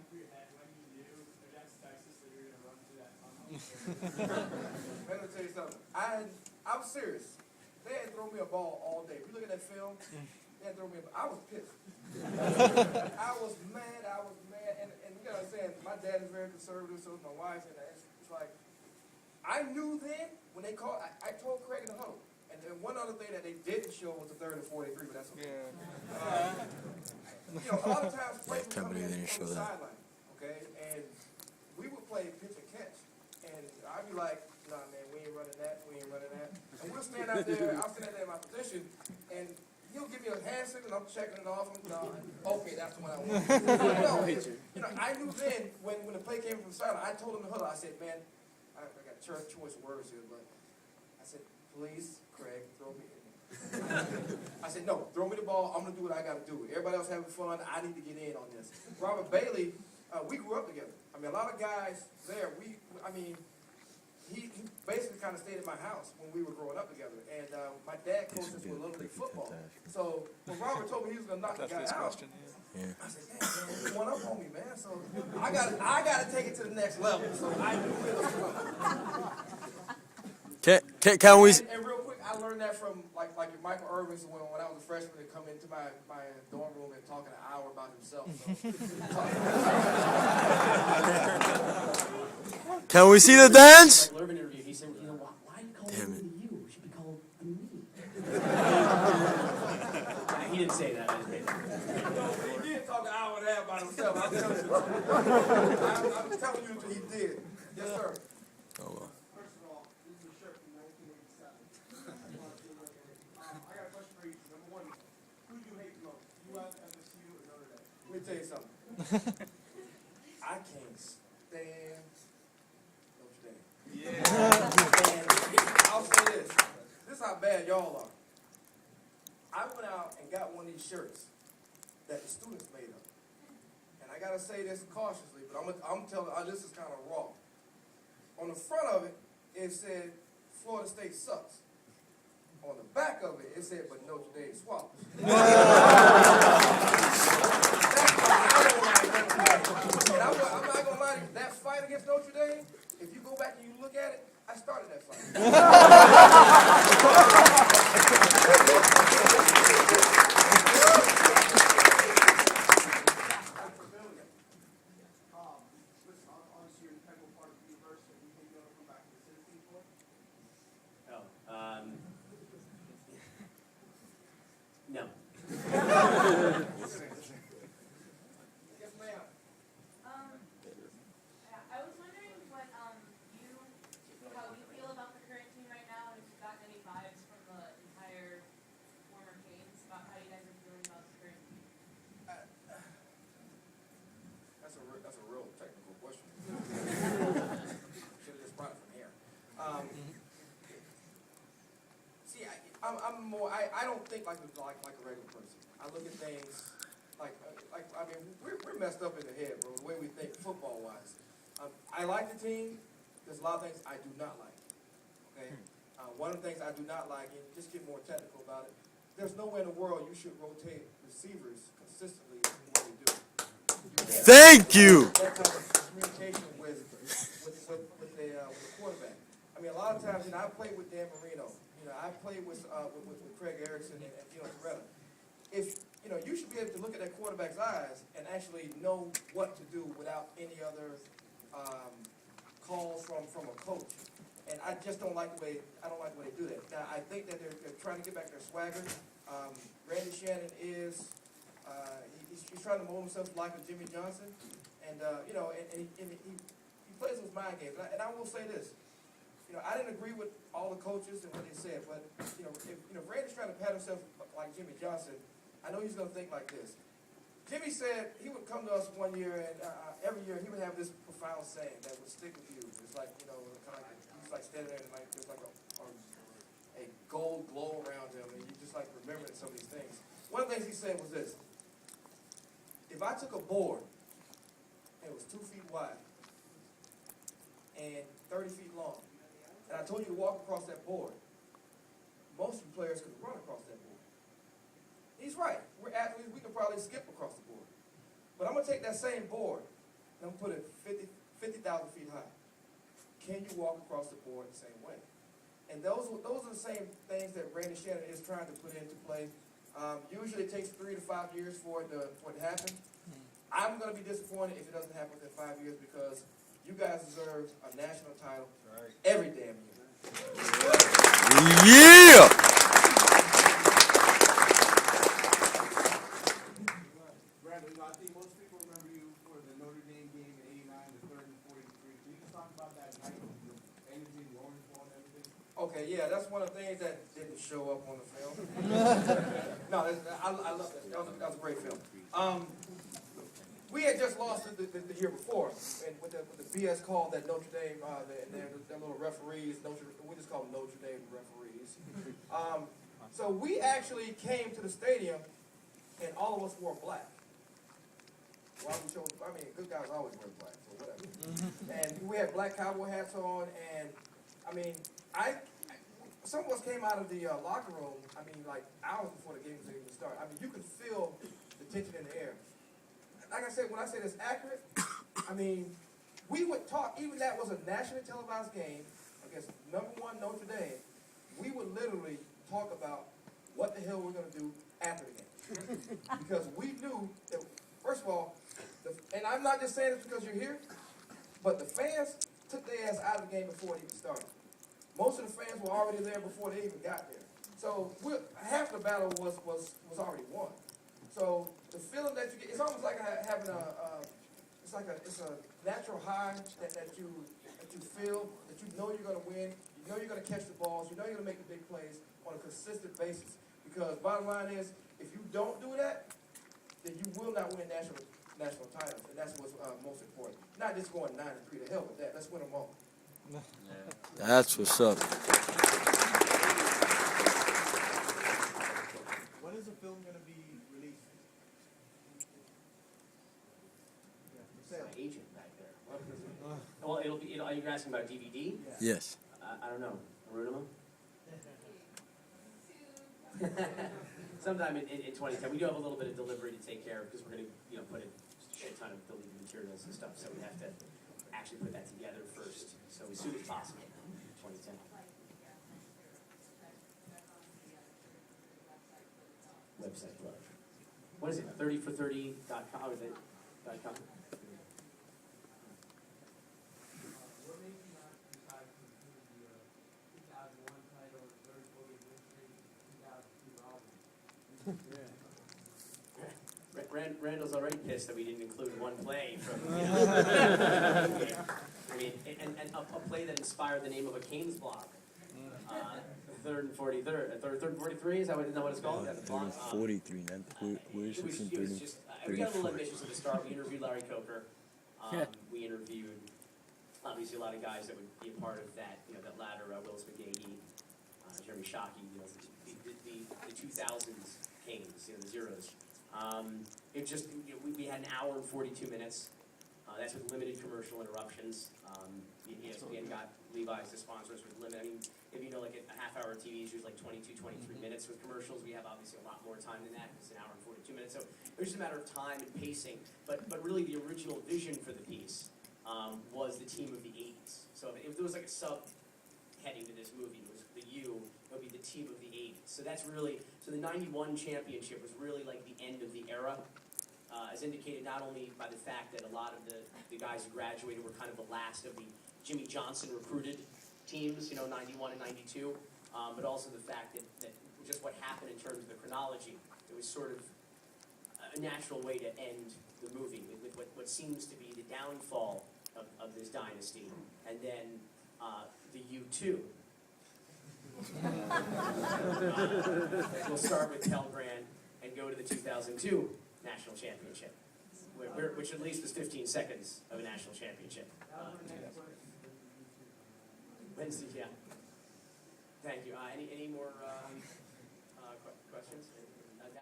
through your head when you knew against Texas that you were going to run through that tunnel? Let me tell you something. I'm serious. They had thrown me a ball all day. If you look at that film, they had thrown me a ball. I was pissed. I was mad. And you gotta understand, my dad is very conservative, so is my wife, and it's like, I knew then, when they called, I told Craig in the huddle. And then one other thing that they didn't show was the 3rd and 43, but that's okay. You know, a lot of times players would come in on the sideline, okay? And we would play pitch and catch. And I'd be like, nah, man, we ain't running that. And we'll stand out there, I'll stand out there in my position, and he'll give me a hand signal, and I'm checking it off. Okay, that's the one I want. You know, I knew then, when the play came from the sideline, I told him in the huddle, I said, man, I got choice words here, but I said, please, Craig, throw me in. I said, no, throw me the ball. I'm going to do what I got to do. Everybody else having fun. I need to get in on this. Robert Bailey, we grew up together. I mean, a lot of guys there, he basically kind of stayed at my house when we were growing up together. And my dad coached us with Little League football. So when Robert told me he was going to knock the guy out, I said, damn, man, you one up on me, man. So I got to take it to the next level. So I knew it was coming. Can we... And real quick, I learned that from like Michael Irvin, when I was a freshman, to come into my dorm room and talk an hour about himself. So. Can we see the dance? Like Irvin interview, he said, you know, why are you calling me you? It should be called the me. He didn't say that. I just made that. He did talk an hour and a half about himself. I'm telling you. I'm telling you that he did. Yes, sir. Oh, well. First of all, this is a shirt from 1987. I got a question for you. Number one, who do you hate the most? UF, FSU, or Notre Dame? Let me tell you something. I can't stand Notre Dame. Yeah. And I'll say this. This is how bad y'all are. I went out and got one of these shirts that the students made up. And I got to say this cautiously, but I'm telling you, this is kind of raw. On the front of it, it said, Florida State sucks. On the back of it, it said, but Notre Dame swallows. And I'm not going to lie to you, that fight against Notre Dame, if you go back and you look at it, I started that fight. Listen, honestly, you're an integral part of the university. You think you're going to come back to the citizen for? No. Yes, ma'am. I was wondering what how you feel about the current team right now, and if you've gotten any vibes from the entire former Canes about how you guys are feeling about the current team. That's a real technical question. Should have just brought it from here. See, I'm more. I don't think like a regular person. I look at things like I mean we're messed up in the head, bro. The way we think football wise. I like the team. There's a lot of things I do not like. Okay. One of the things I do not like, and just get more technical about it. There's nowhere in the world you should rotate receivers consistently the way you do. Thank you. That type of communication with the quarterback. I mean, a lot of times, you know, I played with Dan Marino. You know, I played with Craig Erickson and Toretta. If you know, you should be able to look at that quarterback's eyes and actually know what to do without any other calls from a coach. And I just don't like the way they do that. Now, I think that they're trying to get back their swagger. Randy Shannon is. He's trying to mold himself like a Jimmy Johnson, and you know, and he plays those mind games. And I will say this, you know, I didn't agree with all the coaches and what they said, but you know, if Randy's trying to pat himself like Jimmy Johnson, I know he's going to think like this. Jimmy said he would come to us one year, and every year he would have this profound saying that would stick with you. It's like, you know, kind of like he's like standing there and like there's like a gold glow around him, and you just like remembering some of these things. One of the things he said was this. If I took a board and it was 2 feet wide and 30 feet long, and I told you to walk across that board, most of the players could run across that board. He's right. We're athletes. We could probably skip across the board. But I'm going to take that same board I'm gonna put it 50,000 feet high. Can you walk across the board the same way? And those are the same things that Randy Shannon is trying to put into play. Usually it takes 3 to 5 years for it to happen. I'm going to be disappointed if it doesn't happen within 5 years because you guys deserve a national title every damn year. Yeah! Randall, I think most people remember you for the Notre Dame game in '89, the 3rd and 43. Can you just talk about that night, the energy, the orange ball, and everything? Okay, yeah, that's one of the things that didn't show up on the film. No, I love that. That was a great film. We had just lost the year before, and with the BS call that Notre Dame, their little referees, we just call them Notre Dame referees. So we actually came to the stadium, and all of us wore black. Why we chose? I mean, good guys always wear black, so whatever. And we had black cowboy hats on, and I mean, some of us came out of the locker room, I mean, like hours before the game was even start. I mean, you could feel the tension in the air. Like I said, when I say it's accurate, I mean, we would talk, even that was a nationally televised game against #1 Notre Dame, we would literally talk about what the hell we're going to do after the game. Because we knew that, first of all, and I'm not just saying this because you're here, but the fans took their ass out of the game before it even started. Most of the fans were already there before they even got there. So half the battle was already won. So the feeling that you get, it's almost like having it's a natural high that you feel, that you know you're going to win, you know you're going to catch the balls, you know you're going to make the big plays on a consistent basis. Because bottom line is, if you don't do that, then you will not win national titles, and that's what's most important. Not just going 9-3. To hell with that. Let's win them all. That's what's up. When is the film going to be released? My agent back there. Well, are you asking about DVD? Yes. I don't know. Arunima? Sometime in 2010. We do have a little bit of delivery to take care of because we're going to put in just a shit ton of deleted materials and stuff. So we have to actually put that together first. So as soon as possible, 2010. Website plug. What is it? 30for30.com? Is it .com? What made you not decide to include the 2001 title, the 3rd, 40th anniversary, 2002 album? Randall's already pissed that we didn't include one play from. I mean, and a play that inspired the name of a Canes blog. 3rd and 43rd, 3rd and 43. Is that what it's called? That's the blog. 43, not where's It was just, we got a little ambitious at the start. We interviewed Larry Coker. We interviewed, obviously, a lot of guys that would be a part of that, that ladder, Willis McGahee, Jeremy Shockey, the 2000s Canes, the Zeros. It just, we had an hour and 42 minutes. That's with limited commercial interruptions. ESPN got Levi's to sponsor us with limited. I mean, if you know, like a half-hour TV is usually like 22, 23 minutes with commercials. We have obviously a lot more time than that. It's an hour and 42 minutes. So it was just a matter of time and pacing. But really, the original vision for the piece was the team of the 80s. So if there was like a sub-heading to this movie, it was the U, it would be the team of the 80s. So that's really, so the 91 championship was really like the end of the era. As indicated not only by the fact that a lot of the guys who graduated were kind of the last of the Jimmy Johnson recruited teams, 91 and 92, but also the fact that just what happened in terms of the chronology, it was sort of a natural way to end the movie with what seems to be the downfall of this dynasty, and then the U2. We'll start with Cal Grant and go to the 2002 national championship, which at least was 15 seconds of a national championship. Wednesday, yeah. Thank you. Any more questions?